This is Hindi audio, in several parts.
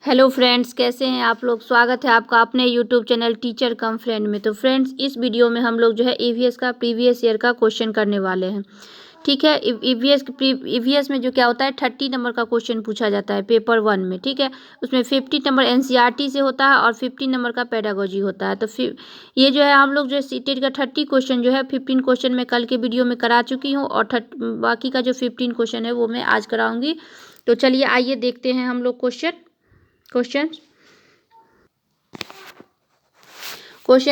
हेलो फ्रेंड्स, कैसे हैं आप लोग। स्वागत है आपका अपने यूट्यूब चैनल टीचर कम फ्रेंड में। तो फ्रेंड्स, इस वीडियो में हम लोग जो है ईवीएस का प्रीवियस ईयर का क्वेश्चन करने वाले हैं। ठीक है, ईवीएस में जो क्या होता है 30 नंबर का क्वेश्चन पूछा जाता है पेपर 1 में। ठीक है, उसमें 50 नंबर एनसीईआरटी से होता है और 50 नंबर का पेडागोजी होता है। तो फिर ये जो है हम लोग जो है सीटेट का 30 क्वेश्चन जो है 15 क्वेश्चन मैं कल के वीडियो में करा चुकी हूँ और बाकी का जो 15 क्वेश्चन है वो मैं आज कराऊंगी। तो चलिए आइए देखते हैं हम लोग क्वेश्चन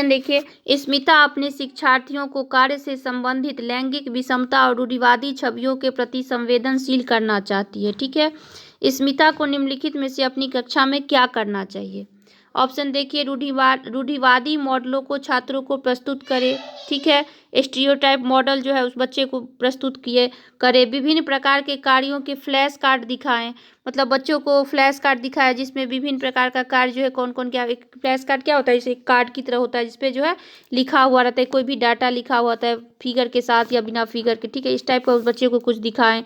देखिए। स्मिता अपने शिक्षार्थियों को कार्य से संबंधित लैंगिक विषमता और रूढ़िवादी छवियों के प्रति संवेदनशील करना चाहती है। ठीक है, स्मिता को निम्नलिखित में से अपनी कक्षा में क्या करना चाहिए। ऑप्शन देखिए, रूढ़िवादी मॉडलों को छात्रों को प्रस्तुत करे। ठीक है, स्टीरियोटाइप मॉडल जो है उस बच्चे को प्रस्तुत करे। विभिन्न प्रकार के कार्यों के फ्लैश कार्ड दिखाएं, मतलब बच्चों को फ्लैश कार्ड दिखाया जिसमें विभिन्न प्रकार का कार्य जो है कौन कौन क्या। एक फ्लैश कार्ड क्या होता है, जैसे एक कार्ड की तरह होता है जिसपे जो है लिखा हुआ रहता है, कोई भी डाटा लिखा हुआ होता है फिगर के साथ या बिना फिगर के। ठीक है, इस टाइप का उस बच्चे को कुछ दिखाएं।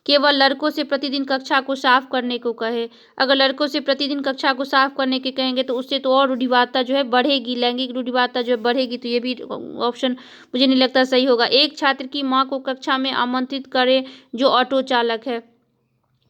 केवल लड़कों से प्रतिदिन कक्षा को साफ करने को कहे। अगर लड़कों से प्रतिदिन कक्षा को साफ करने के कहेंगे तो उससे तो और रूढ़िवादिता जो है बढ़ेगी, लैंगिक रूढ़िवादिता जो है बढ़ेगी। तो ये भी ऑप्शन मुझे नहीं लगता सही होगा। एक छात्र की मां को कक्षा में आमंत्रित करे जो ऑटो चालक है।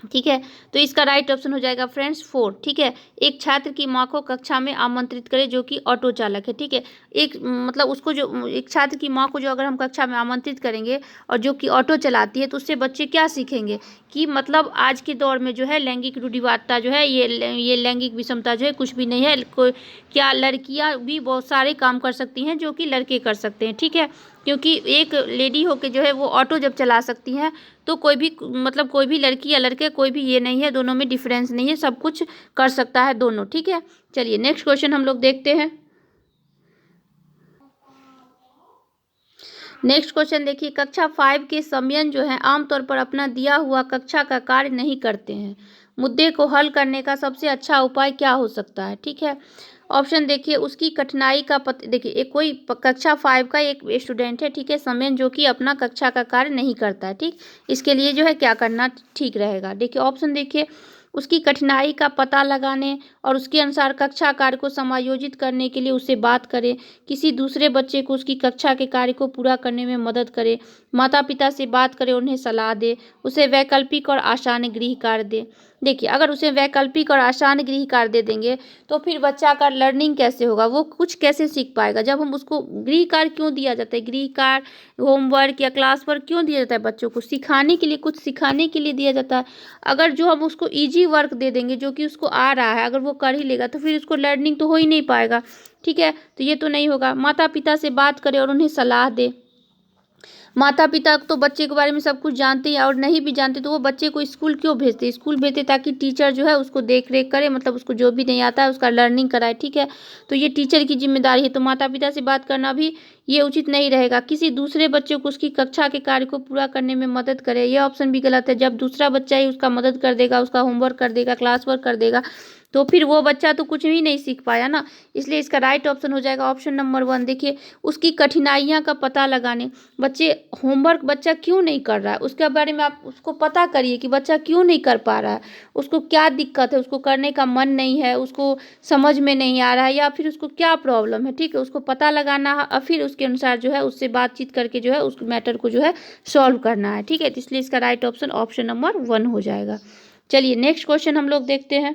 ठीक है, तो इसका राइट ऑप्शन हो जाएगा फ्रेंड्स 4। ठीक है, एक छात्र की मां को कक्षा में आमंत्रित करे जो कि ऑटो चालक है। ठीक है, एक मतलब उसको जो एक छात्र की मां को जो अगर हम कक्षा में आमंत्रित करेंगे और जो कि ऑटो चलाती है तो उससे बच्चे क्या सीखेंगे कि मतलब आज के दौर में जो है लैंगिक रूढ़िवादिता जो है ये लैंगिक विषमता जो है कुछ भी नहीं है। कोई क्या लड़कियां भी बहुत सारे काम कर सकती हैं जो कि लड़के कर सकते हैं। ठीक है, क्योंकि एक लेडी होके जो है वो ऑटो जब चला सकती हैं तो कोई भी मतलब कोई भी लड़की या लड़के कोई भी ये नहीं है, दोनों में डिफरेंस नहीं है, सब कुछ कर सकता है दोनों। ठीक है, चलिए नेक्स्ट क्वेश्चन हम लोग देखते हैं। नेक्स्ट क्वेश्चन देखिए, कक्षा 5 के समयन जो है आमतौर पर अपना दिया हुआ कक्षा का कार्य नहीं करते हैं। मुद्दे को हल करने का सबसे अच्छा उपाय क्या हो सकता है। ठीक है, ऑप्शन देखिए, उसकी कठिनाई का देखिए एक कोई कक्षा 5 का एक स्टूडेंट है। ठीक है, समयन जो कि अपना कक्षा का कार्य नहीं करता है। ठीक, इसके लिए जो है क्या करना ठीक रहेगा। देखिए ऑप्शन देखिए, उसकी कठिनाई का पता लगाने और उसके अनुसार कक्षा कार्य को समायोजित करने के लिए उससे बात करें। किसी दूसरे बच्चे को उसकी कक्षा के कार्य को पूरा करने में मदद करें। माता पिता से बात करें, उन्हें सलाह दे। उसे वैकल्पिक और आसान गृह कार्य दे। देखिए अगर उसे वैकल्पिक और आसान गृह कार्य दे देंगे तो फिर बच्चा का लर्निंग कैसे होगा, वो कुछ कैसे सीख पाएगा। जब हम उसको गृह कार्य क्यों दिया जाता है, गृह कार्य होमवर्क या क्लास वर्क क्यों दिया जाता है, बच्चों को सिखाने के लिए, कुछ सिखाने के लिए दिया जाता है। अगर जो हम उसको इजी वर्क दे देंगे जो कि उसको आ रहा है, अगर वो कर ही लेगा तो फिर उसको लर्निंग तो हो ही नहीं पाएगा। ठीक है, तो ये तो नहीं होगा। माता पिता से बात करें और उन्हें सलाह दे। माता पिता तो बच्चे के बारे में सब कुछ जानते हैं और नहीं भी जानते तो वो बच्चे को स्कूल क्यों भेजते, स्कूल भेजते ताकि टीचर जो है उसको देख रेख करे, मतलब उसको जो भी नहीं आता है उसका लर्निंग कराए। ठीक है, तो ये टीचर की जिम्मेदारी है। तो माता पिता से बात करना भी ये उचित नहीं रहेगा। किसी दूसरे बच्चे को उसकी कक्षा के कार्य को पूरा करने में मदद करे, ये ऑप्शन भी गलत है। जब दूसरा बच्चा ही उसका मदद कर देगा, उसका होमवर्क कर देगा, क्लास वर्क कर देगा, तो फिर वो बच्चा तो कुछ भी नहीं सीख पाया ना। इसलिए इसका राइट ऑप्शन हो जाएगा ऑप्शन नंबर 1। देखिए उसकी कठिनाइयाँ का पता लगाने, बच्चे होमवर्क बच्चा क्यों नहीं कर रहा है उसके बारे में आप उसको पता करिए कि बच्चा क्यों नहीं कर पा रहा है, उसको क्या दिक्कत है, उसको करने का मन नहीं है, उसको समझ में नहीं आ रहा है या फिर उसको क्या प्रॉब्लम है। ठीक है, उसको पता लगाना है और फिर उसके अनुसार जो है उससे बातचीत करके जो है उस मैटर को जो है सॉल्व करना है। ठीक है, तो इसलिए इसका राइट ऑप्शन ऑप्शन नंबर 1 हो जाएगा। चलिए नेक्स्ट क्वेश्चन हम लोग देखते हैं।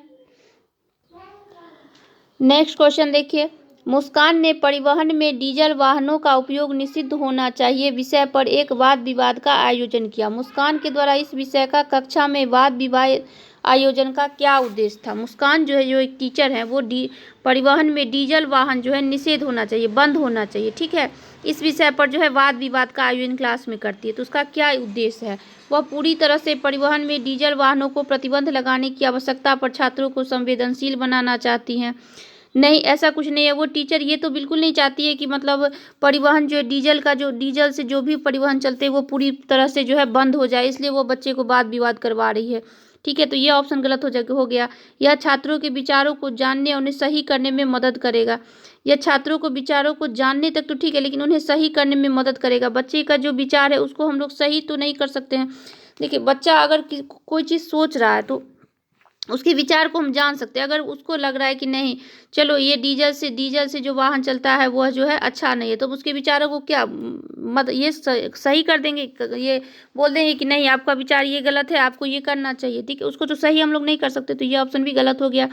नेक्स्ट क्वेश्चन देखिए, मुस्कान ने परिवहन में डीजल वाहनों का उपयोग निषिद्ध होना चाहिए विषय पर एक वाद विवाद का आयोजन किया। मुस्कान के द्वारा इस विषय का कक्षा में वाद विवाद आयोजन का क्या उद्देश्य था। मुस्कान जो है, जो एक टीचर है, वो परिवहन में डीजल वाहन जो है निषेध होना चाहिए, बंद होना चाहिए। ठीक है, इस विषय पर जो है वाद विवाद का आयोजन क्लास में करती है। तो उसका क्या उद्देश्य है, वह पूरी तरह से परिवहन में डीजल वाहनों को प्रतिबंध लगाने की आवश्यकता पर छात्रों को संवेदनशील बनाना चाहती हैं। नहीं, ऐसा कुछ नहीं है। वो टीचर ये तो बिल्कुल नहीं चाहती है कि मतलब परिवहन जो डीजल का जो डीजल से जो भी परिवहन चलते हैं वो पूरी तरह से जो है बंद हो जाए, इसलिए वो बच्चे को वाद विवाद करवा रही है। ठीक है, तो ये ऑप्शन गलत हो गया। यह छात्रों के विचारों को जानने और उन्हें सही करने में मदद करेगा। यह छात्रों को विचारों को जानने तक तो ठीक है, लेकिन उन्हें सही करने में मदद करेगा। बच्चे का जो विचार है उसको हम लोग सही तो नहीं कर सकते हैं। देखिए बच्चा अगर कोई चीज़ सोच रहा है तो उसके विचार को हम जान सकते हैं। अगर उसको लग रहा है कि नहीं, चलो ये डीजल से जो वाहन चलता है वो जो है अच्छा नहीं है, तो उसके विचारों को क्या ये सही कर देंगे, ये बोल देंगे कि नहीं आपका विचार ये गलत है, आपको ये करना चाहिए, ठीक है, उसको तो सही हम लोग नहीं कर सकते, तो ये ऑप्शन भी गलत हो गया।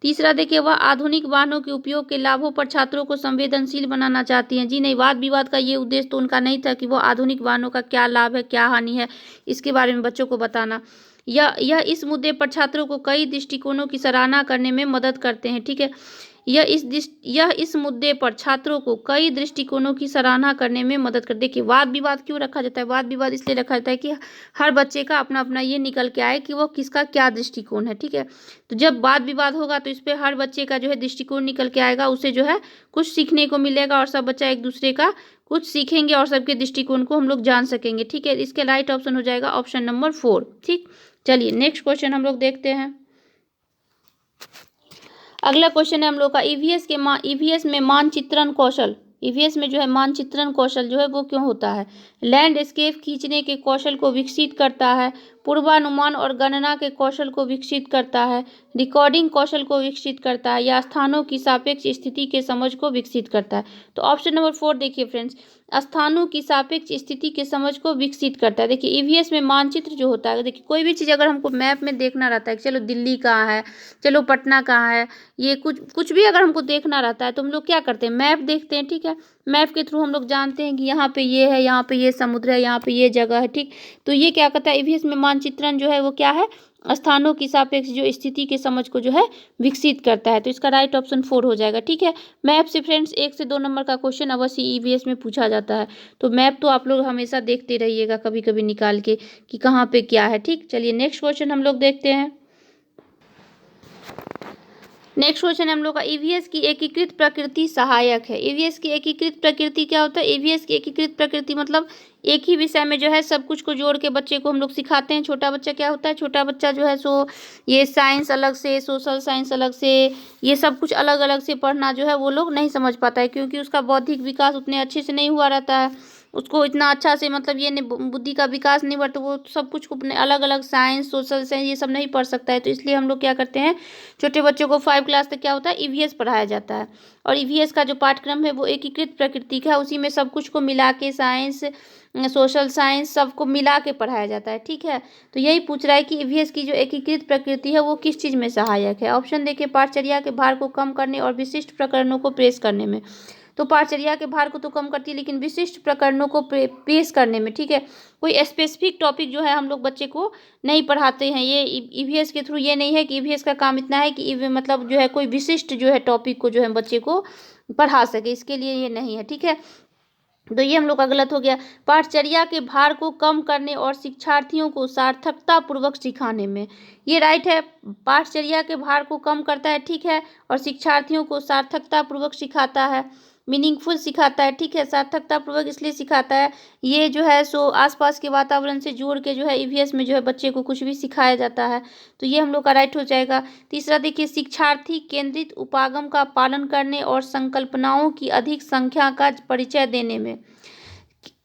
तीसरा देखिए, वह आधुनिक वाहनों के उपयोग के लाभों पर छात्रों को संवेदनशील बनाना चाहती हैं। जी नहीं, वाद विवाद का ये उद्देश्य तो उनका नहीं था कि वो आधुनिक वाहनों का क्या लाभ है क्या हानि है इसके बारे में बच्चों को बताना। यह इस मुद्दे पर छात्रों को कई दृष्टिकोणों की सराहना करने में मदद करते हैं, ठीक है। यह इस मुद्दे पर छात्रों को कई दृष्टिकोणों की सराहना करने में मदद कर। देखिए, वाद विवाद क्यों रखा जाता है? वाद विवाद इसलिए रखा जाता है कि हर बच्चे का अपना अपना ये निकल के आए कि वो किसका क्या दृष्टिकोण है, ठीक है। तो जब वाद विवाद होगा तो इस पर हर बच्चे का जो है दृष्टिकोण निकल के आएगा, उसे जो है कुछ सीखने को मिलेगा और सब बच्चा एक दूसरे का कुछ सीखेंगे और सबके दृष्टिकोण को हम लोग जान सकेंगे, ठीक है। इसके राइट ऑप्शन हो जाएगा ऑप्शन नंबर 4, ठीक। चलिए नेक्स्ट क्वेश्चन हम लोग देखते हैं। अगला क्वेश्चन है हम लोग का ईवीएस में मानचित्रण कौशल। ईवीएस में जो है मानचित्रण कौशल जो है वो क्यों होता है? लैंडस्केप खींचने के कौशल को विकसित करता है, पूर्वानुमान और गणना के कौशल को विकसित करता है, रिकॉर्डिंग कौशल को विकसित करता है, या स्थानों की सापेक्ष स्थिति के समझ को विकसित करता है। तो ऑप्शन नंबर 4 देखिए फ्रेंड्स, स्थानों की सापेक्ष स्थिति के समझ को विकसित करता है। देखिए ईवीएस में मानचित्र जो होता है, देखिए कोई भी चीज़ अगर हमको मैप में देखना रहता है, चलो दिल्ली कहाँ है, चलो पटना कहाँ है, ये कुछ भी अगर हमको देखना रहता है तो हम लोग क्या करते हैं, मैप देखते हैं, ठीक है। मैप के थ्रू हम लोग जानते हैं कि यहाँ पे ये है, यहाँ पे ये समुद्र है, यहाँ पे ये जगह है, ठीक। तो ये क्या करता है, ईवीएस में मानचित्रण जो है वो क्या है, स्थानों की सापेक्ष जो स्थिति के समझ को जो है विकसित करता है। तो इसका राइट ऑप्शन 4 हो जाएगा, ठीक है। मैप से फ्रेंड्स 1 से 2 नंबर का क्वेश्चन अवश्य ईवीएस में पूछा जाता है, तो मैप तो आप लोग हमेशा देखते रहिएगा कभी कभी निकाल के कि कहाँ पे क्या है, ठीक। चलिए नेक्स्ट क्वेश्चन हम लोग देखते हैं। नेक्स्ट क्वेश्चन हम लोग का ईवीएस की एकीकृत प्रकृति सहायक है। ईवीएस की एकीकृत प्रकृति क्या होता है? ईवीएस की एकीकृत प्रकृति मतलब एक ही विषय में जो है सब कुछ को जोड़ के बच्चे को हम लोग सिखाते हैं। छोटा बच्चा क्या होता है, छोटा बच्चा जो है सो ये साइंस अलग से, सोशल साइंस अलग से, ये सब कुछ अलग अलग से पढ़ना जो है वो लोग नहीं समझ पाता है, क्योंकि उसका बौद्धिक विकास उतने अच्छे से नहीं हुआ रहता है, उसको इतना अच्छा से मतलब ये बुद्धि का विकास नहीं बढ़ता, वो सब कुछ को अपने अलग अलग साइंस सोशल साइंस ये सब नहीं पढ़ सकता है। तो इसलिए हम लोग क्या करते हैं, छोटे बच्चों को 5 क्लास तक क्या होता है, ईवीएस पढ़ाया जाता है। और ईवीएस का जो पाठ्यक्रम है वो एकीकृत प्रकृति का है, उसी में सब कुछ को मिला के साइंस सोशल साइंस सबको मिला के पढ़ाया जाता है, ठीक है। तो यही पूछ रहा है कि ईवीएस की जो एकीकृत प्रकृति है वो किस चीज़ में सहायक है। ऑप्शन देखिए, पाठचर्या के भार को कम करने और विशिष्ट प्रकरणों को पेश करने में। तो पाठचर्या के भार को तो कम करती है, लेकिन विशिष्ट प्रकरणों को पेश करने में, ठीक है। कोई स्पेसिफिक टॉपिक जो है हम लोग बच्चे को नहीं पढ़ाते हैं, ये ईवीएस के थ्रू ये नहीं है कि ईवीएस का काम इतना है कि मतलब जो है कोई विशिष्ट जो है टॉपिक को जो है बच्चे को पढ़ा सके, इसके लिए ये नहीं है, ठीक है। तो ये हम लोग का गलत हो गया। पाठचर्या के भार को कम करने और शिक्षार्थियों को सार्थकता पूर्वक सिखाने में, ये राइट है। पाठचर्या के भार को कम करता है, ठीक है, और शिक्षार्थियों को सार्थकता पूर्वक सिखाता है, मीनिंगफुल सिखाता है, ठीक है। सार्थकता पूर्वक इसलिए सिखाता है, ये जो है सो आसपास के वातावरण से जोड़ के जो है ईवीएस में जो है बच्चे को कुछ भी सिखाया जाता है, तो ये हम लोग का राइट हो जाएगा। तीसरा देखिए, शिक्षार्थी केंद्रित उपागम का पालन करने और संकल्पनाओं की अधिक संख्या का परिचय देने में।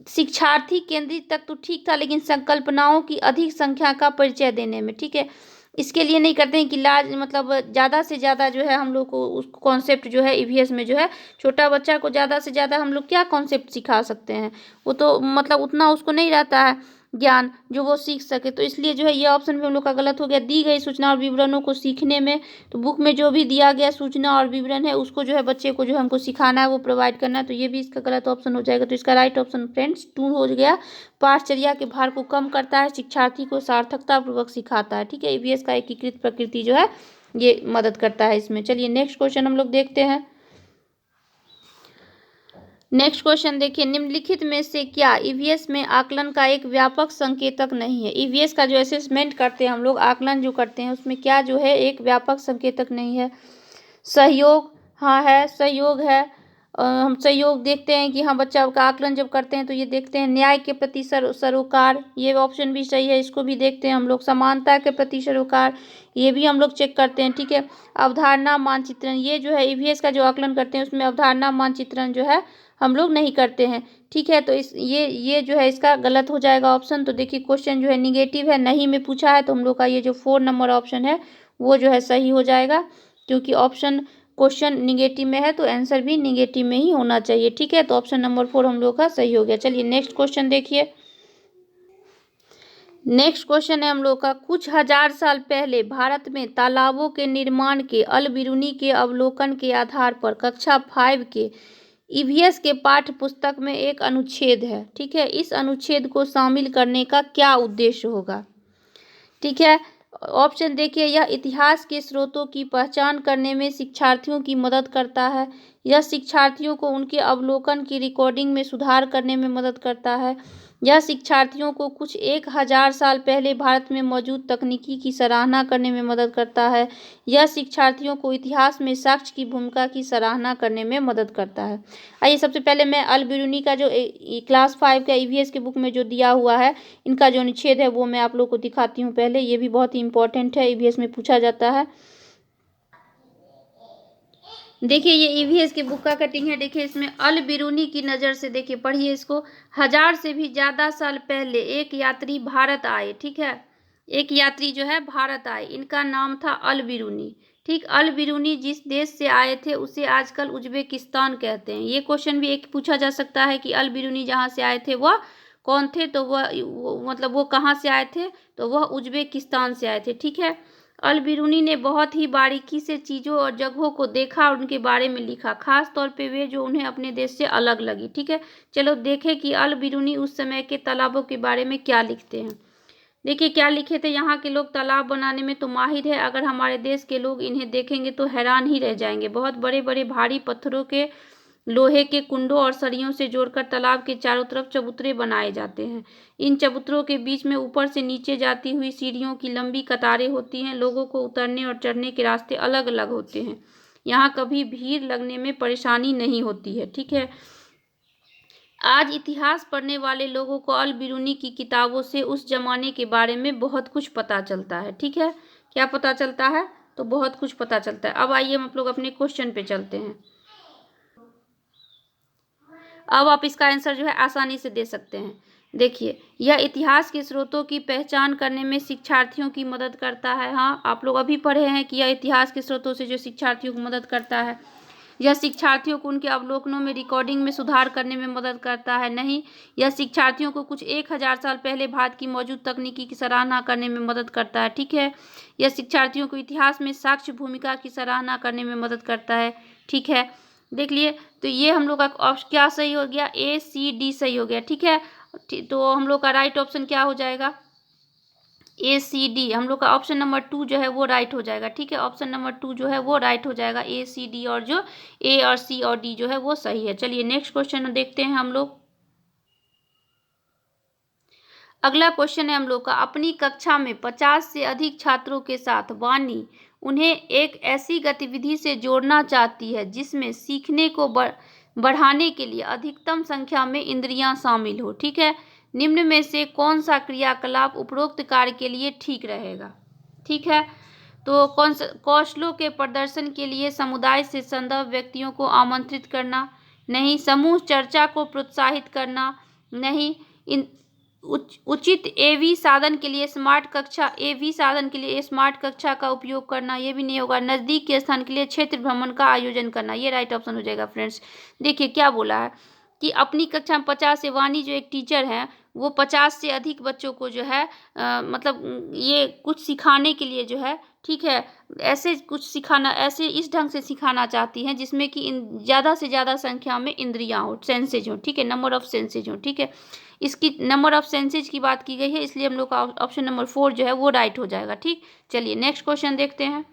शिक्षार्थी केंद्रित तक तो ठीक था, लेकिन संकल्पनाओं की अधिक संख्या का परिचय देने में, ठीक है। इसके लिए नहीं करते हैं कि लार्ज मतलब ज़्यादा से ज़्यादा जो है हम लोग को उस कॉन्सेप्ट जो है ईवीएस में जो है छोटा बच्चा को ज़्यादा से ज़्यादा हम लोग क्या कॉन्सेप्ट सिखा सकते हैं, वो तो मतलब उतना उसको नहीं रहता है ज्ञान जो वो सीख सके। तो इसलिए जो है ये ऑप्शन भी हम लोग का गलत हो गया। दी गई सूचना और विवरणों को सीखने में, तो बुक में जो भी दिया गया सूचना और विवरण है उसको जो है बच्चे को जो हमको सिखाना है वो प्रोवाइड करना है, तो ये भी इसका गलत ऑप्शन हो जाएगा। तो इसका राइट ऑप्शन फ्रेंड्स 2 हो गया। पाठचर्या के भार को कम करता है, शिक्षार्थी को सार्थकता पूर्वक सिखाता है, ठीक है। ईवीएस का एकीकृत प्रकृति जो है ये मदद करता है इसमें। चलिए नेक्स्ट क्वेश्चन हम लोग देखते हैं। नेक्स्ट क्वेश्चन देखिए, निम्नलिखित में से क्या ईवीएस में आकलन का एक व्यापक संकेतक नहीं है? ईवीएस का जो असेसमेंट करते हैं हम लोग, आकलन जो करते हैं, उसमें क्या जो है एक व्यापक संकेतक नहीं है? सहयोग, हाँ है, सहयोग है। हम सहयोग देखते हैं कि हाँ बच्चा का आकलन जब करते हैं तो ये देखते हैं। न्याय के प्रति सरोकार, ये ऑप्शन भी सही है, इसको भी देखते हैं हम लोग। समानता के प्रति सरोकार, ये भी हम लोग चेक करते हैं, ठीक है। अवधारणा मानचित्रण, ये जो है ईवीएस का जो आकलन करते हैं उसमें अवधारणा मानचित्रण जो है हम लोग नहीं करते हैं, ठीक है। तो इस ये जो है इसका गलत हो जाएगा ऑप्शन। तो देखिए क्वेश्चन जो है निगेटिव है, नहीं में पूछा है, तो हम लोग का ये जो 4 नंबर ऑप्शन है वो जो है सही हो जाएगा, क्योंकि ऑप्शन क्वेश्चन निगेटिव में है तो आंसर भी निगेटिव में ही होना चाहिए। ठीक है, तो ऑप्शन नंबर 4 हम लोग का सही हो गया। चलिए नेक्स्ट क्वेश्चन देखिए। नेक्स्ट क्वेश्चन है हम लोग का, कुछ हजार साल पहले भारत में तालाबों के निर्माण के अल बिरूनी के अवलोकन के आधार पर कक्षा 5 के ईवीएस के पाठ्य पुस्तक में एक अनुच्छेद है। ठीक है, इस अनुच्छेद को शामिल करने का क्या उद्देश्य होगा? ठीक है, ऑप्शन देखिए, यह इतिहास के स्रोतों की पहचान करने में शिक्षार्थियों की मदद करता है, यह शिक्षार्थियों को उनके अवलोकन की रिकॉर्डिंग में सुधार करने में मदद करता है, यह शिक्षार्थियों को कुछ 1000 साल पहले भारत में मौजूद तकनीकी की सराहना करने में मदद करता है, यह शिक्षार्थियों को इतिहास में साक्ष्य की भूमिका की सराहना करने में मदद करता है। आइए सबसे पहले मैं अल बिरूनी का जो क्लास 5 का ईवीएस के बुक में जो दिया हुआ है, इनका जो अनुच्छेद है वो मैं आप लोग को दिखाती हूँ पहले। ये भी बहुत ही इंपॉर्टेंट है, ईवीएस में पूछा जाता है। देखिए ये ईवीएस की बुक का कटिंग है। देखिए इसमें अल बिरूनी की नज़र से देखिए, पढ़िए इसको। 1000 से भी ज़्यादा साल पहले एक यात्री भारत आए। ठीक है, एक यात्री जो है भारत आए, इनका नाम था अल बिरूनी। ठीक, अल बिरूनी जिस देश से आए थे उसे आजकल उज्बेकिस्तान कहते हैं। ये क्वेश्चन भी एक पूछा जा सकता है कि अल बिरूनी जहाँ से आए थे वह कौन थे, तो मतलब वो कहाँ से आए थे, तो वह उज्बेकिस्तान से आए थे। ठीक है, अल बिरूनी ने बहुत ही बारीकी से चीज़ों और जगहों को देखा और उनके बारे में लिखा, खास तौर पे वे जो उन्हें अपने देश से अलग लगी। ठीक है, चलो देखें कि अल बिरूनी उस समय के तालाबों के बारे में क्या लिखते हैं। देखिए क्या लिखे थे, यहाँ के लोग तालाब बनाने में तो माहिर है, अगर हमारे देश के लोग इन्हें देखेंगे तो हैरान ही रह जाएंगे। बहुत बड़े बड़े भारी पत्थरों के, लोहे के कुंडों और सरियों से जोड़कर तालाब के चारों तरफ चबूतरे बनाए जाते हैं। इन चबूतरों के बीच में ऊपर से नीचे जाती हुई सीढ़ियों की लंबी कतारें होती हैं। लोगों को उतरने और चढ़ने के रास्ते अलग अलग होते हैं। यहाँ कभी भीड़ लगने में परेशानी नहीं होती है। ठीक है, आज इतिहास पढ़ने वाले लोगों को अल बिरूनी की किताबों से उस जमाने के बारे में बहुत कुछ पता चलता है। ठीक है, क्या पता चलता है, तो बहुत कुछ पता चलता है। अब आइए हम लोग अपने क्वेश्चन पे चलते हैं। अब आप इसका आंसर जो है आसानी से दे सकते हैं। देखिए, यह इतिहास के स्रोतों की पहचान करने में शिक्षार्थियों की मदद करता है। हाँ, आप लोग अभी पढ़े हैं कि यह इतिहास के स्रोतों से जो शिक्षार्थियों को मदद करता है। यह शिक्षार्थियों को उनके अवलोकनों में रिकॉर्डिंग में सुधार करने में मदद करता है। नहीं, यह शिक्षार्थियों को कुछ 1000 साल पहले भारत की मौजूद तकनीकी की सराहना करने में मदद करता है। ठीक है, यह शिक्षार्थियों को इतिहास में साक्ष्य भूमिका की सराहना करने में मदद करता है। ठीक है, देख लिए, तो ये हम लोग का ऑप्शन क्या सही हो गया, ए सी डी सही हो गया। ठीक है, तो हम लोग का राइट ऑप्शन क्या हो जाएगा, ए सी डी। हम लोग का ऑप्शन नंबर 2 जो है वो राइट हो जाएगा। ठीक है, ऑप्शन नंबर 2 जो है वो राइट हो जाएगा, ए सी डी, और जो ए और सी और डी जो है वो सही है। चलिए नेक्स्ट क्वेश्चन देखते हैं हम लोग। अगला क्वेश्चन है हम लोग का, अपनी कक्षा में 50 से अधिक छात्रों के साथ वानी उन्हें एक ऐसी गतिविधि से जोड़ना चाहती है जिसमें सीखने को बढ़ाने के लिए अधिकतम संख्या में इंद्रियां शामिल हो। ठीक है, निम्न में से कौन सा क्रियाकलाप उपरोक्त कार्य के लिए ठीक रहेगा? ठीक है, तो कौशलों के प्रदर्शन के लिए समुदाय से संबद्ध व्यक्तियों को आमंत्रित करना, नहीं, समूह चर्चा को प्रोत्साहित करना, नहीं, इन उचित एवी साधन के लिए स्मार्ट कक्षा का उपयोग करना, ये भी नहीं होगा। नज़दीक के स्थान के लिए क्षेत्र भ्रमण का आयोजन करना, ये राइट ऑप्शन हो जाएगा। फ्रेंड्स देखिए क्या बोला है कि अपनी कक्षा में 50 से, वानी जो एक टीचर है वो 50 से अधिक बच्चों को जो है मतलब ये कुछ सिखाने के लिए जो है, ठीक है, ऐसे कुछ सिखाना, ऐसे इस ढंग से सिखाना चाहती हैं जिसमें कि ज़्यादा से ज़्यादा संख्या में इंद्रियां हो, सेंसेज हो। ठीक है, नंबर ऑफ सेंसेज हो। ठीक है, इसकी नंबर ऑफ सेंसेज की बात की गई है, इसलिए हम लोग का ऑप्शन नंबर 4 जो है वो राइट हो जाएगा। ठीक, चलिए नेक्स्ट क्वेश्चन देखते हैं।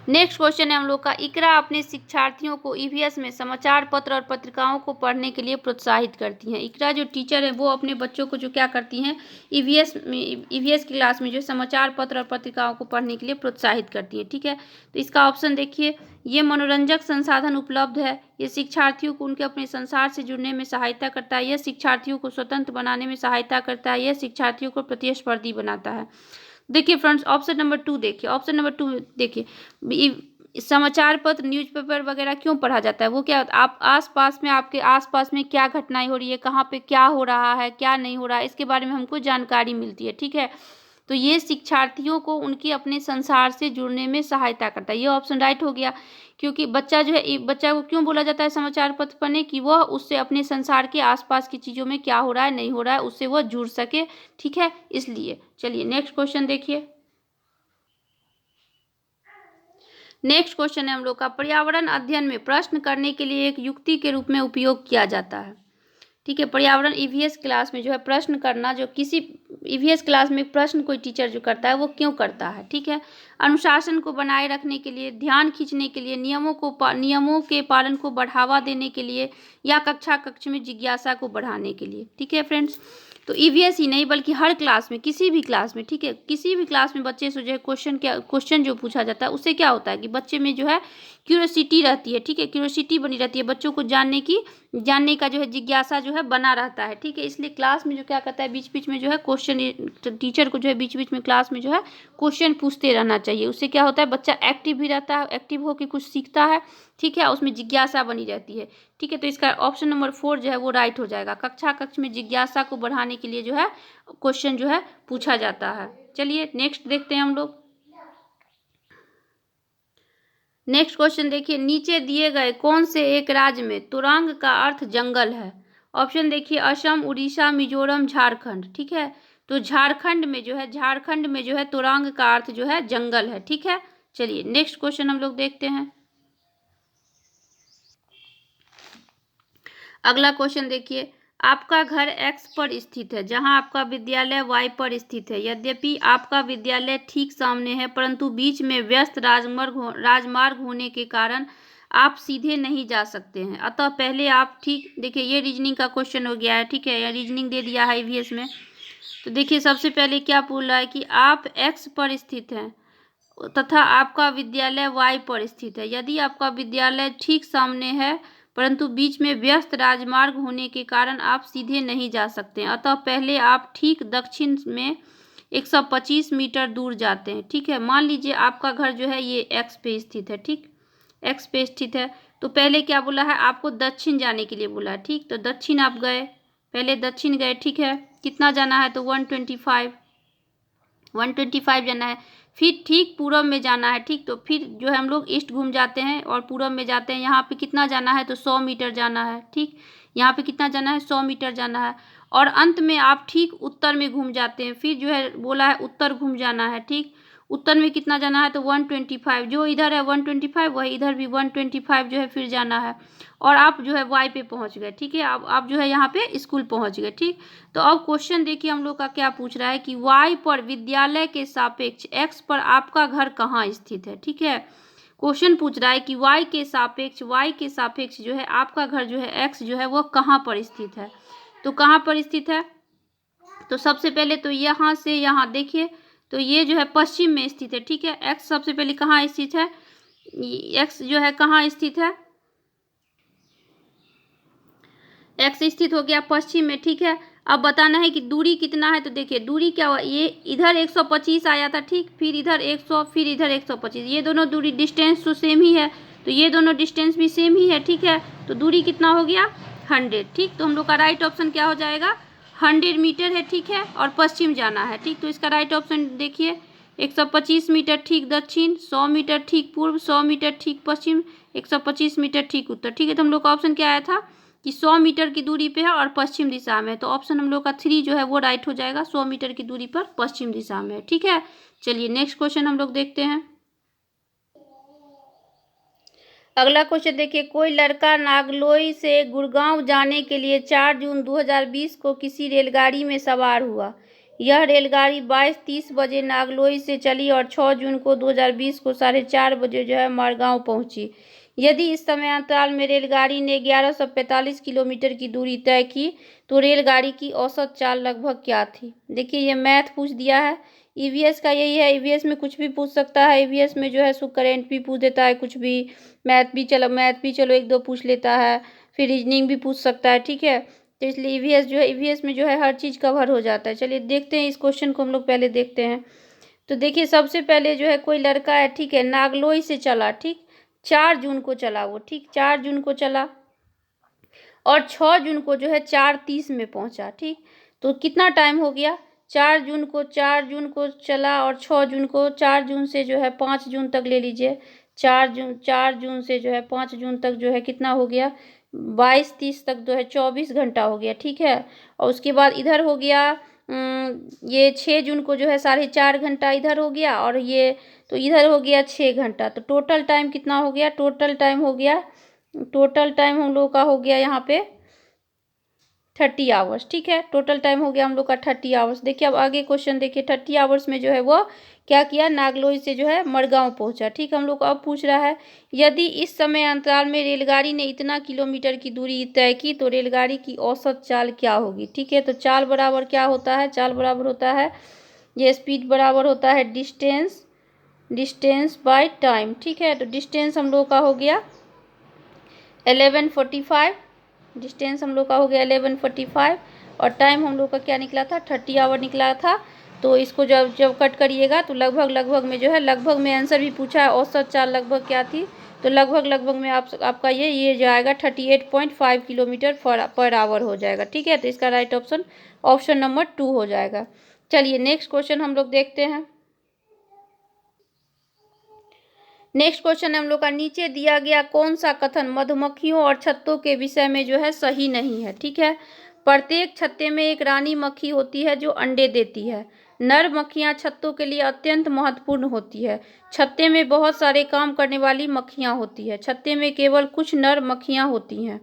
नेक्स्ट क्वेश्चन है हम लोग का, इकरा अपने शिक्षार्थियों को ईवीएस में समाचार पत्र और पत्रिकाओं को पढ़ने के लिए प्रोत्साहित करती हैं। इकरा जो टीचर है वो अपने बच्चों को जो क्या करती हैं, ईवीएस की क्लास में जो समाचार पत्र और पत्रिकाओं को पढ़ने के लिए प्रोत्साहित करती है। ठीक है, तो इसका ऑप्शन देखिए, ये मनोरंजक संसाधन उपलब्ध है, ये शिक्षार्थियों को उनके अपने संसार से जुड़ने में सहायता करता है, यह शिक्षार्थियों को स्वतंत्र बनाने में सहायता करता है, यह शिक्षार्थियों को प्रतिस्पर्धी बनाता है। देखिए फ्रेंड्स, ऑप्शन नंबर 2 देखिए, ऑप्शन नंबर 2 देखिए, समाचार पत्र, न्यूज़पेपर वगैरह क्यों पढ़ा जाता है? वो क्या, आप आसपास में, आपके आसपास में क्या घटनाएं हो रही है, कहाँ पे क्या हो रहा है, क्या नहीं हो रहा है, इसके बारे में हमको जानकारी मिलती है। ठीक है, तो ये शिक्षार्थियों को उनके अपने संसार से जुड़ने में सहायता करता है। ये ऑप्शन राइट हो गया, क्योंकि बच्चा जो है, बच्चा को क्यों बोला जाता है समाचार पत्र पढ़ने, कि वह उससे अपने संसार के आसपास की चीज़ों में क्या हो रहा है नहीं हो रहा है उससे वह जुड़ सके, ठीक है, इसलिए। चलिए नेक्स्ट क्वेश्चन देखिए। नेक्स्ट क्वेश्चन है हम लोग का, पर्यावरण अध्ययन में प्रश्न करने के लिए एक युक्ति के रूप में उपयोग किया जाता है, ठीक है। पर्यावरण ईवीएस क्लास में जो है प्रश्न करना, जो किसी ईवीएस क्लास में प्रश्न कोई टीचर जो करता है वो क्यों करता है, ठीक है। अनुशासन को बनाए रखने के लिए, ध्यान खींचने के लिए, नियमों के पालन को बढ़ावा देने के लिए, या कक्ष में जिज्ञासा को बढ़ाने के लिए, ठीक है फ्रेंड्स। तो ईवीएस ही नहीं बल्कि हर क्लास में, किसी भी क्लास में, ठीक है, किसी भी क्लास में बच्चे से जो है क्वेश्चन जो पूछा जाता है उससे क्या होता है कि बच्चे में जो है क्यूरियोसिटी रहती है, ठीक है, क्यूरियोसिटी बनी रहती है, बच्चों को जानने का जो है जिज्ञासा जो है बना रहता है, ठीक है। इसलिए क्लास में जो क्या करता है, बीच बीच में जो है क्वेश्चन, टीचर को जो है बीच बीच में क्लास में जो है क्वेश्चन पूछते रहना चाहिए। उससे क्या होता है, बच्चा एक्टिव भी रहता है, एक्टिव होकर कुछ सीखता है, ठीक है, उसमें जिज्ञासा बनी रहती है, ठीक है। तो इसका ऑप्शन नंबर 4 जो है वो राइट हो जाएगा। कक्ष में जिज्ञासा को बढ़ाने के लिए जो है क्वेश्चन जो है पूछा जाता है। चलिए नेक्स्ट देखते हैं हम लोग। नेक्स्ट क्वेश्चन देखिए, नीचे दिए गए कौन से एक राज्य में तुरंग का अर्थ जंगल है। ऑप्शन देखिए, असम, उड़ीसा, मिजोरम, झारखंड, ठीक है। तो झारखंड में जो है तुरंग का अर्थ जो है जंगल है, ठीक है। चलिए नेक्स्ट क्वेश्चन हम लोग देखते हैं। अगला क्वेश्चन देखिए, आपका घर X पर स्थित है जहां आपका विद्यालय Y पर स्थित है। यद्यपि आपका विद्यालय ठीक सामने है, परंतु बीच में व्यस्त राजमार्ग होने के कारण आप सीधे नहीं जा सकते हैं। अतः पहले आप ठीक, देखिए ये रीजनिंग का क्वेश्चन हो गया है, ठीक है, या रीजनिंग दे दिया है ईवीएस में। तो देखिए सबसे पहले क्या बोल रहा है कि आप X पर स्थित हैं तथा आपका विद्यालय Y पर स्थित है। यदि आपका विद्यालय ठीक सामने है परंतु बीच में व्यस्त राजमार्ग होने के कारण आप सीधे नहीं जा सकते, अतः पहले आप ठीक दक्षिण में 125 मीटर दूर जाते हैं, ठीक है। मान लीजिए आपका घर जो है ये X पे स्थित है, ठीक, X पे स्थित है। तो पहले क्या बोला है, आपको दक्षिण जाने के लिए बोला है, ठीक। तो दक्षिण आप गए, पहले दक्षिण गए, ठीक है। कितना जाना है, तो 125 जाना है। फिर ठीक पूर्व में जाना है, ठीक। तो फिर जो है हम लोग ईस्ट घूम जाते हैं और पूर्व में जाते हैं। यहाँ पे कितना जाना है, तो 100 मीटर जाना है, ठीक। यहाँ पे कितना जाना है, 100 मीटर जाना है। और अंत में आप ठीक उत्तर में घूम जाते हैं। फिर जो है बोला है उत्तर घूम जाना है, ठीक। उत्तर में कितना जाना है, तो 125, जो इधर है 125 वही इधर भी 125 जो है फिर जाना है। और आप जो है वाई पे पहुंच गए, ठीक है। आप जो है यहाँ पे स्कूल पहुंच गए, ठीक। तो अब क्वेश्चन देखिए हम लोग का क्या पूछ रहा है कि वाई पर विद्यालय के सापेक्ष एक्स पर आपका घर कहाँ स्थित है, ठीक है। क्वेश्चन पूछ रहा है कि वाई के सापेक्ष जो है आपका घर जो है एक्स जो है वो कहाँ पर स्थित है। तो कहाँ पर स्थित है, तो सबसे पहले तो यहाँ से यहाँ देखिए, तो ये जो है पश्चिम में स्थित है, ठीक है। एक्स सबसे पहले कहाँ स्थित है, एक्स जो है कहाँ स्थित है, एक्स स्थित हो गया पश्चिम में, ठीक है। अब बताना है कि दूरी कितना है, तो देखिए दूरी क्या हुआ, ये इधर 125 आया था, ठीक। फिर इधर 100, फिर इधर 125, ये दोनों दूरी डिस्टेंस तो सेम ही है, तो ये दोनों डिस्टेंस भी सेम ही है, ठीक है। तो दूरी कितना हो गया, 100, ठीक। तो हम लोग का राइट ऑप्शन क्या हो जाएगा, 100 मीटर है, ठीक है। और पश्चिम जाना है, ठीक। तो इसका राइट ऑप्शन देखिए 125 मीटर ठीक दक्षिण, 100 मीटर ठीक पूर्व, 100 मीटर ठीक पश्चिम, 125 मीटर ठीक उत्तर, ठीक है। तो हम लोग का ऑप्शन क्या आया था कि 100 मीटर की दूरी पे है और पश्चिम दिशा में है। तो ऑप्शन हम लोग का 3 जो है वो राइट हो जाएगा, 100 मीटर की दूरी पर पश्चिम दिशा में है, ठीक है। चलिए नेक्स्ट क्वेश्चन हम लोग देखते हैं। अगला क्वेश्चन देखिए, कोई लड़का नागलोई से गुड़गांव जाने के लिए 4 जून 2020 को किसी रेलगाड़ी में सवार हुआ। यह रेलगाड़ी 22:30 बजे नागलोई से चली और 6 जून को 2020 को 4:30 बजे जो है मड़गांव पहुंची। यदि इस समय अंतराल में रेलगाड़ी ने 1145 किलोमीटर की दूरी तय की तो रेलगाड़ी की औसत चाल लगभग क्या थी। देखिए ये मैथ पूछ दिया है, ईवीएस का यही है, ईवीएस में कुछ भी पूछ सकता है। ईवीएस में जो है सो करेंट भी पूछ देता है, कुछ भी, मैथ भी चलो 1-2 पूछ लेता है, फिर रीजनिंग भी पूछ सकता है, ठीक है। तो इसलिए ईवीएस में जो है हर चीज़ कवर हो जाता है। चलिए देखते हैं इस क्वेश्चन को हम लोग पहले देखते हैं। तो देखिए सबसे पहले जो है कोई लड़का है, ठीक है, नागलोई से चला, ठीक, 4 जून को चला वो, ठीक, 4 जून को चला और 6 जून को जो है 4:30 में पहुंचा, ठीक। तो कितना टाइम हो गया, 4 जून को चला और 6 जून को, 4 जून से जो है 5 जून तक ले लीजिए। 4 जून से जो है 5 जून तक जो है कितना हो गया, 22-30 तक जो है 24 घंटा हो गया, ठीक है। और उसके बाद इधर हो गया ये 6 जून को जो है 4.5 घंटा इधर हो गया, और ये तो इधर हो गया 6 घंटा। तो टोटल टाइम कितना हो गया, टोटल टाइम हम लोग का हो गया यहाँ पे 30 आवर्स, ठीक है। टोटल टाइम हो गया हम लोग का 30 आवर्स। देखिए अब आगे क्वेश्चन देखिए, 30 आवर्स में जो है वो क्या किया, नागलोई से जो है मड़गांव पहुंचा, ठीक है। हम लोग को अब पूछ रहा है यदि इस समय अंतराल में रेलगाड़ी ने इतना किलोमीटर की दूरी तय की तो रेलगाड़ी की औसत चाल क्या होगी, ठीक है। तो चाल बराबर क्या होता है, चाल बराबर होता है, ये स्पीड बराबर होता है डिस्टेंस बाय टाइम, ठीक है। तो डिस्टेंस हम लोग का हो गया 11:45, डिस्टेंस हम लोग का हो गया 11:45, और टाइम हम लोग का क्या निकला था, 30 आवर निकला था। तो इसको जब कट करिएगा तो लगभग में जो है, लगभग में आंसर भी पूछा है, औसत चाल लगभग क्या थी, तो लगभग में आपका ये जाएगा 38.5 किलोमीटर पर आवर हो जाएगा, ठीक है। तो इसका राइट ऑप्शन नंबर 2 हो जाएगा। चलिए नेक्स्ट क्वेश्चन हम लोग देखते हैं। नेक्स्ट क्वेश्चन हम लोग का, नीचे दिया गया कौन सा कथन मधुमक्खियों और छत्तों के विषय में जो है सही नहीं है, ठीक है। प्रत्येक छत्ते में एक रानी मक्खी होती है जो अंडे देती है। नर मक्खियां छत्तों के लिए अत्यंत महत्वपूर्ण होती है। छत्ते में बहुत सारे काम करने वाली मक्खियां होती है। छत्ते में केवल कुछ नर मक्खियां होती हैं,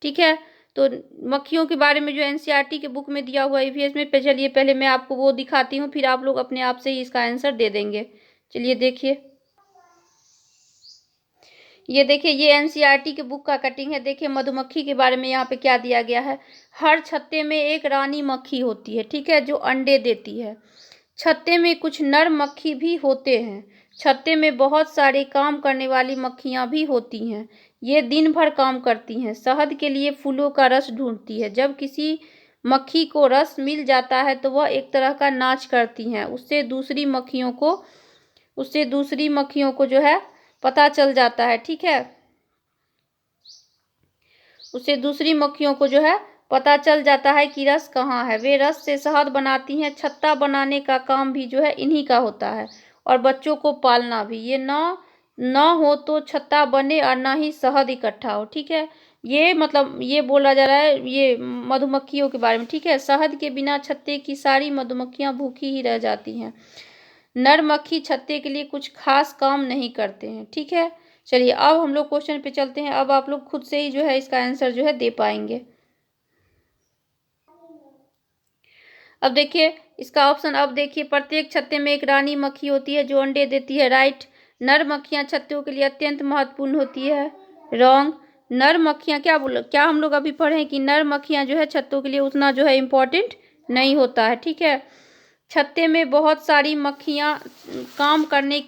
ठीक है। तो मक्खियों के बारे में जो एनसीईआरटी के बुक में दिया हुआ ईवीएस में, चलिए पहले मैं आपको वो दिखाती हूँ, फिर आप लोग अपने आप से ही इसका आंसर दे देंगे। चलिए देखिए, ये देखिए ये एनसीईआरटी के बुक का कटिंग है। देखिए मधुमक्खी के बारे में यहाँ पे क्या दिया गया है, हर छत्ते में एक रानी मक्खी होती है, ठीक है, जो अंडे देती है। छत्ते में कुछ नर मक्खी भी होते हैं। छत्ते में बहुत सारे काम करने वाली मक्खियां भी होती हैं। ये दिन भर काम करती हैं, शहद के लिए फूलों का रस ढूंढती है। जब किसी मक्खी को रस मिल जाता है तो वह एक तरह का नाच करती हैं। उससे दूसरी मक्खियों को जो है पता चल जाता है, ठीक है। उससे दूसरी मक्खियों को जो है पता चल जाता है कि रस कहाँ है। वे रस से शहद बनाती हैं। छत्ता बनाने का काम भी जो है इन्हीं का होता है, और बच्चों को पालना भी। ये ना हो तो छत्ता बने और ना ही शहद इकट्ठा हो, ठीक है। ये मतलब ये बोला जा रहा है ये मधुमक्खियों के बारे में, ठीक है। शहद के बिना छत्ते की सारी मधुमक्खियां भूखी ही रह जाती हैं। नर मक्खी छत्ते के लिए कुछ खास काम नहीं करते हैं, ठीक है। चलिए अब हम लोग क्वेश्चन पे चलते हैं। अब आप लोग खुद से ही जो है इसका आंसर जो है दे पाएंगे। अब देखिए इसका ऑप्शन, अब देखिए प्रत्येक छत्ते में एक रानी मक्खी होती है जो अंडे देती है, राइट। नर मक्खियां छत्तों के लिए अत्यंत महत्वपूर्ण होती है, रॉन्ग। नर मक्खियां क्या हम लोग अभी पढ़े कि नर मक्खियां जो है छत्तों के लिए उतना जो है इम्पोर्टेंट नहीं होता है, ठीक है। छत्ते में बहुत सारी मक्खियां काम करने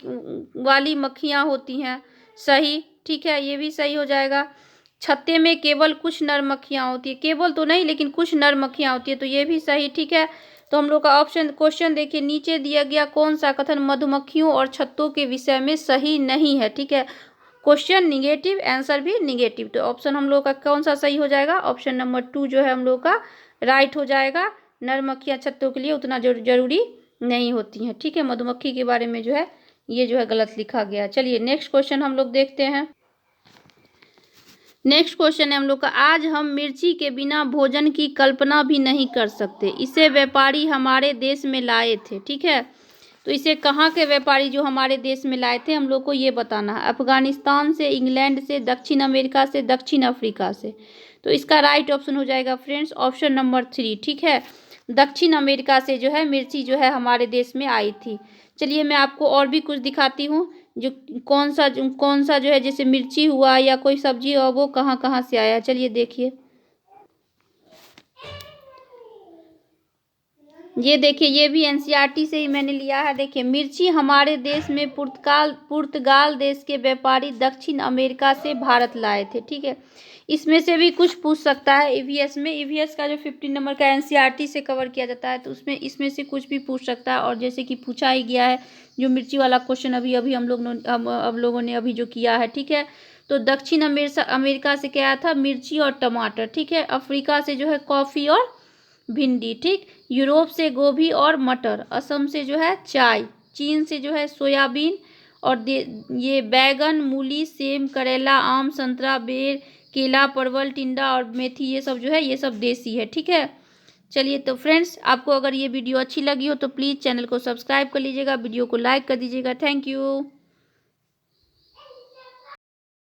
वाली मक्खियां होती हैं, सही, ठीक है, ये भी सही हो जाएगा। छत्ते में केवल कुछ नर मक्खियां होती है, केवल तो नहीं लेकिन कुछ नर मक्खियां होती है, तो ये भी सही, ठीक है। तो हम लोग का ऑप्शन क्वेश्चन देखिए, नीचे दिया गया कौन सा कथन मधुमक्खियों और छत्तों के विषय में सही नहीं है, ठीक है। क्वेश्चन निगेटिव, आंसर भी निगेटिव, तो ऑप्शन हम लोग का कौन सा सही हो जाएगा, ऑप्शन नंबर 2 जो है हम लोग का राइट हो जाएगा। नर मक्खियां छत्तों के लिए उतना जरूरी नहीं होती हैं, ठीक है। मधुमक्खी के बारे में जो है ये जो है गलत लिखा गया। चलिए नेक्स्ट क्वेश्चन हम लोग देखते हैं। नेक्स्ट क्वेश्चन है हम लोग का, आज हम मिर्ची के बिना भोजन की कल्पना भी नहीं कर सकते। इसे व्यापारी हमारे देश में लाए थे, ठीक है। तो इसे कहाँ के व्यापारी जो हमारे देश में लाए थे हम लोग को ये बताना है। अफगानिस्तान से, इंग्लैंड से, दक्षिण अमेरिका से, दक्षिण अफ्रीका से। तो इसका राइट ऑप्शन हो जाएगा फ्रेंड्स ऑप्शन नंबर 3, ठीक है। दक्षिण अमेरिका से जो है मिर्ची जो है हमारे देश में आई थी। चलिए मैं आपको और भी कुछ दिखाती हूँ, जो कौन सा जो है जैसे मिर्ची हुआ या कोई सब्जी हुआ वो कहाँ कहाँ से आया। चलिए देखिए, ये देखिए ये भी एनसीईआरटी से ही मैंने लिया है। देखिए मिर्ची हमारे देश में पुर्तगाल देश के व्यापारी दक्षिण अमेरिका से भारत लाए थे, ठीक है। इसमें से भी कुछ पूछ सकता है ईवीएस में। ईवीएस का जो 15 नंबर का एनसीईआरटी से कवर किया जाता है तो उसमें इसमें से कुछ भी पूछ सकता है। और जैसे कि पूछा ही गया है जो मिर्ची वाला क्वेश्चन अभी हम लोगों ने अभी जो किया है, ठीक है। तो दक्षिण अमेरिका से क्या आया था, मिर्ची और टमाटर, ठीक है। अफ्रीका से जो है कॉफ़ी और भिंडी, ठीक। यूरोप से गोभी और मटर, असम से जो है चाय, चीन से जो है सोयाबीन, और ये बैगन, मूली, सेम, करेला, आम, संतरा, बेर, केला, परवल, टिंडा और मेथी, ये सब जो है ये सब देसी है, ठीक है। चलिए तो फ्रेंड्स, आपको अगर ये वीडियो अच्छी लगी हो तो प्लीज़ चैनल को सब्सक्राइब कर लीजिएगा, वीडियो को लाइक कर दीजिएगा। Thank you.